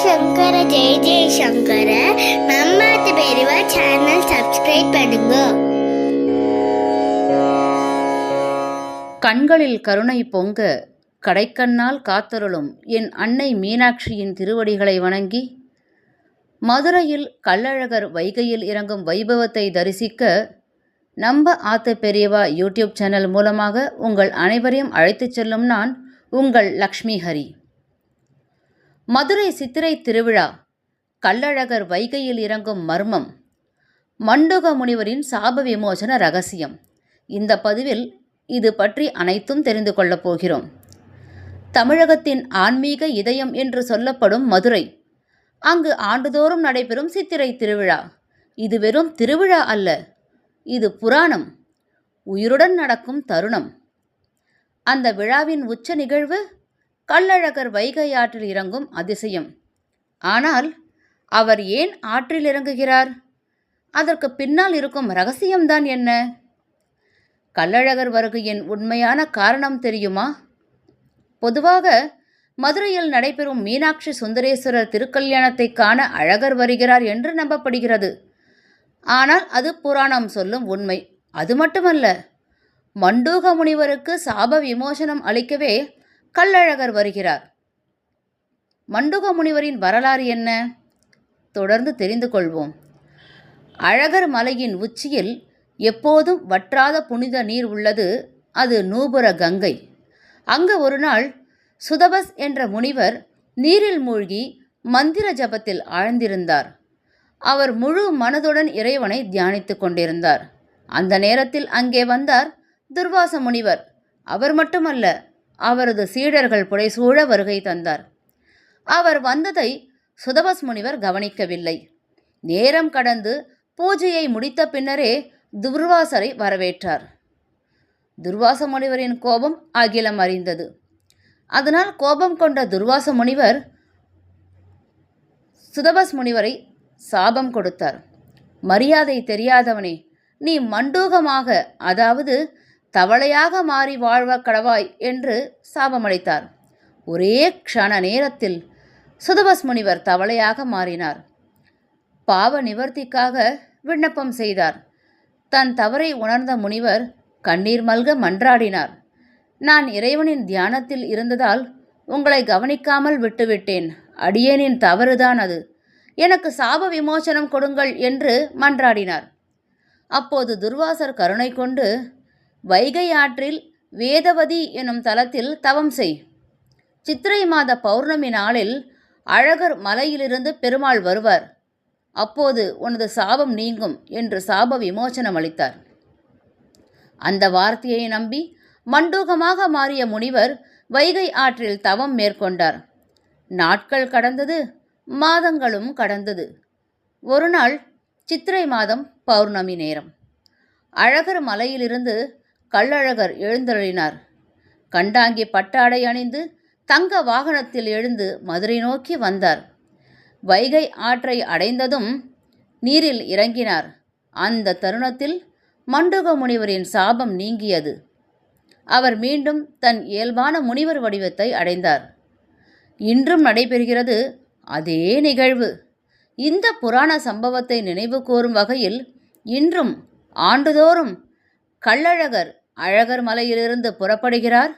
சங்கர ஜெய ஜெயசங்கர நம்மாத்து பெரியவா channel subscribe பண்ணுங்க. கண்களில் கருணை பொங்க கடைக்கண்ணால் காத்தருளும் என் அன்னை மீனாட்சியின் திருவடிகளை வணங்கி மதுரையில் கள்ளழகர் வைகையில் இறங்கும் வைபவத்தை தரிசிக்க நம்ம ஆத்த பெரியவா யூடியூப் சேனல் மூலமாக உங்கள் அனைவரையும் அழைத்துச் செல்லும் நான் உங்கள் லக்ஷ்மி ஹரி. மதுரை சித்திரை திருவிழா, கள்ளழகர் வைகையில் இறங்கும் மர்மம், மண்டுக முனிவரின் சாப விமோசன ரகசியம். இந்த பதிவில் இது பற்றி அனைத்தும் தெரிந்து கொள்ளப் போகிறோம். தமிழகத்தின் ஆன்மீக இதயம் என்று சொல்லப்படும் மதுரை, அங்கு ஆண்டுதோறும் நடைபெறும் சித்திரை திருவிழா. இது வெறும் திருவிழா அல்ல, இது புராணம், உயிருடன் நடக்கும் தருணம். அந்த விழாவின் உச்ச நிகழ்வு கள்ளழகர் வைகை ஆற்றில் இறங்கும் அதிசயம். ஆனால் அவர் ஏன் ஆற்றில் இறங்குகிறார்? அதற்கு பின்னால் இருக்கும் ரகசியம்தான் என்ன? கள்ளழகர் வருகையின் உண்மையான காரணம் தெரியுமா? பொதுவாக மதுரையில் நடைபெறும் மீனாட்சி சுந்தரேஸ்வரர் திருக்கல்யாணத்தை காண அழகர் வருகிறார் என்று நம்பப்படுகிறது. ஆனால் அது புராணம் சொல்லும் உண்மை. அது மட்டுமல்ல, மண்டூக முனிவருக்கு சாப விமோசனம் அளிக்கவே கள்ளழகர் வருகிறார். மண்டுக முனிவரின் வரலாறு என்ன? தொடர்ந்து தெரிந்து கொள்வோம். அழகர் மலையின் உச்சியில் எப்போதும் வற்றாத புனித நீர் உள்ளது. அது நூபுர கங்கை. அங்கு ஒரு நாள் சுதபஸ் என்ற முனிவர் நீரில் மூழ்கி மந்திர ஜபத்தில் ஆழ்ந்திருந்தார். அவர் முழு மனதுடன் இறைவனை தியானித்து கொண்டிருந்தார். அந்த நேரத்தில் அங்கே வந்தார் துர்வாச முனிவர். அவர் மட்டுமல்ல, அவரது சீடர்கள் புடைசூழ வருகை தந்தார். அவர் வந்ததை சுதபஸ் முனிவர் கவனிக்கவில்லை. நேரம் கடந்து பூஜையை முடித்த பின்னரே துர்வாசரை வரவேற்றார். துர்வாச முனிவரின் கோபம் அகிலம் அறிந்தது. அதனால் கோபம் கொண்ட துர்வாச முனிவர் சுதபஸ் முனிவரை சாபம் கொடுத்தார். மரியாதை தெரியாதவனே, நீ மண்டூகமாக, அதாவது தவளையாக மாறி வாழ்வ கடவாய் என்று சாபமளித்தார். ஒரே க்ஷண நேரத்தில் சுதபஸ் முனிவர் தவளையாக மாறினார். பாவ நிவர்த்திக்காக விண்ணப்பம் செய்தார். தன் தவறை உணர்ந்த முனிவர் கண்ணீர் மல்க மன்றாடினார். நான் இறைவனின் தியானத்தில் இருந்ததால் உங்களை கவனிக்காமல் விட்டுவிட்டேன். அடியேனின் தவறுதான் அது. எனக்கு சாப விமோசனம் கொடுங்கள் என்று மன்றாடினார். அப்போது துர்வாசர் கருணை கொண்டு, வைகை ஆற்றில் வேதவதி எனும் தலத்தில் தவம் செய். சித்திரை மாத பௌர்ணமி நாளில் அழகர் மலையிலிருந்து பெருமாள் வருவார். அப்போது உனது சாபம் நீங்கும் என்று சாப விமோசனம் அளித்தார். அந்த வார்த்தையை நம்பி மண்டூகமாக மாறிய முனிவர் வைகை ஆற்றில் தவம் மேற்கொண்டார். நாட்கள் கடந்தது, மாதங்களும் கடந்தது. ஒரு நாள் சித்திரை மாதம் பௌர்ணமி நேரம், அழகர் மலையிலிருந்து கள்ளழகர் எழுந்தருளினார். கண்டாங்கி பட்டாடை அணிந்து தங்க வாகனத்தில் எழுந்து மதுரை நோக்கி வந்தார். வைகை ஆற்றை அடைந்ததும் நீரில் இறங்கினார். அந்த தருணத்தில் மண்டுக முனிவரின் சாபம் நீங்கியது. அவர் மீண்டும் தன் இயல்பான முனிவர் வடிவத்தை அடைந்தார். இன்றும் நடைபெறுகிறது அதே நிகழ்வு. இந்த புராண சம்பவத்தை நினைவு கூறும் வகையில் இன்றும் ஆண்டுதோறும் கள்ளழகர் அழகர் மலையிலிருந்து புறப்படுகிறார்.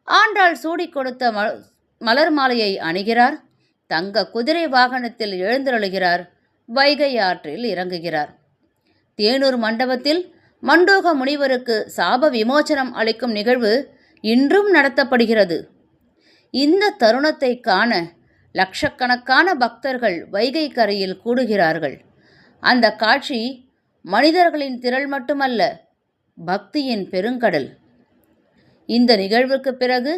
ஆண்டாள் சூடி கொடுத்த மலர் மாலையை அணிகிறார். தங்க குதிரை வாகனத்தில் எழுந்தருளுகிறார். வைகை ஆற்றில் இறங்குகிறார். தேனூர் மண்டபத்தில் மண்டூக முனிவருக்கு சாப விமோசனம் அளிக்கும் நிகழ்வு இன்றும் நடத்தப்படுகிறது. இந்த தருணத்தை காண லட்சக்கணக்கான பக்தர்கள் வைகை கரையில் கூடுகிறார்கள். அந்த காட்சி மனிதர்களின் திரள் மட்டுமல்ல, பக்தியின் பெருங்கடல். இந்த நிகழ்வுக்கு பிறகு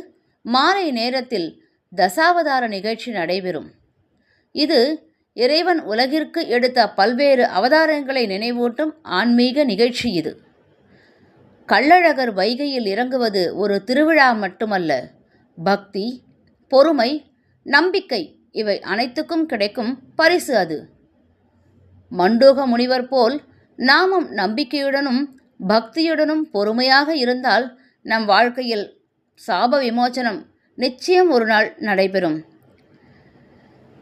மாலை நேரத்தில் தசாவதார நிகழ்ச்சி நடைபெறும். இது இறைவன் உலகிற்கு எடுத்த பல்வேறு அவதாரங்களை நினைவூட்டும் ஆன்மீக நிகழ்ச்சி. இது கள்ளழகர் வைகையில் இறங்குவது ஒரு திருவிழா மட்டுமல்ல, பக்தி, பொறுமை, நம்பிக்கை இவை அனைத்துக்கும் கிடைக்கும் பரிசு அது. மண்டூக முனிவர் போல் நாமும் நம்பிக்கையுடனும் பக்தியுடனும் பொறுமையாக இருந்தால் நம் வாழ்க்கையில் சாப விமோசனம் நிச்சயம் ஒரு நாள் நடைபெறும்.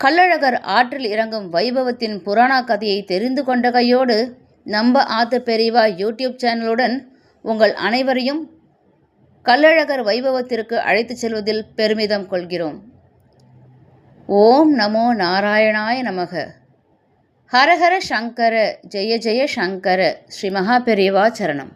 கள்ளழகர் ஆற்றில் இறங்கும் வைபவத்தின் புராண கதையை தெரிந்து கொண்ட கையோடு நம்ம ஆத்து பெரியவா யூடியூப் சேனலுடன் உங்கள் அனைவரையும் கள்ளழகர் வைபவத்திற்கு அழைத்துச் செல்வதில் பெருமிதம் கொள்கிறோம். ஓம் நமோ நாராயணாய நமக. ஹரஹர சங்கர ஜெய ஜெய சங்கர. ஸ்ரீ மகா பெரியவா சரணம்.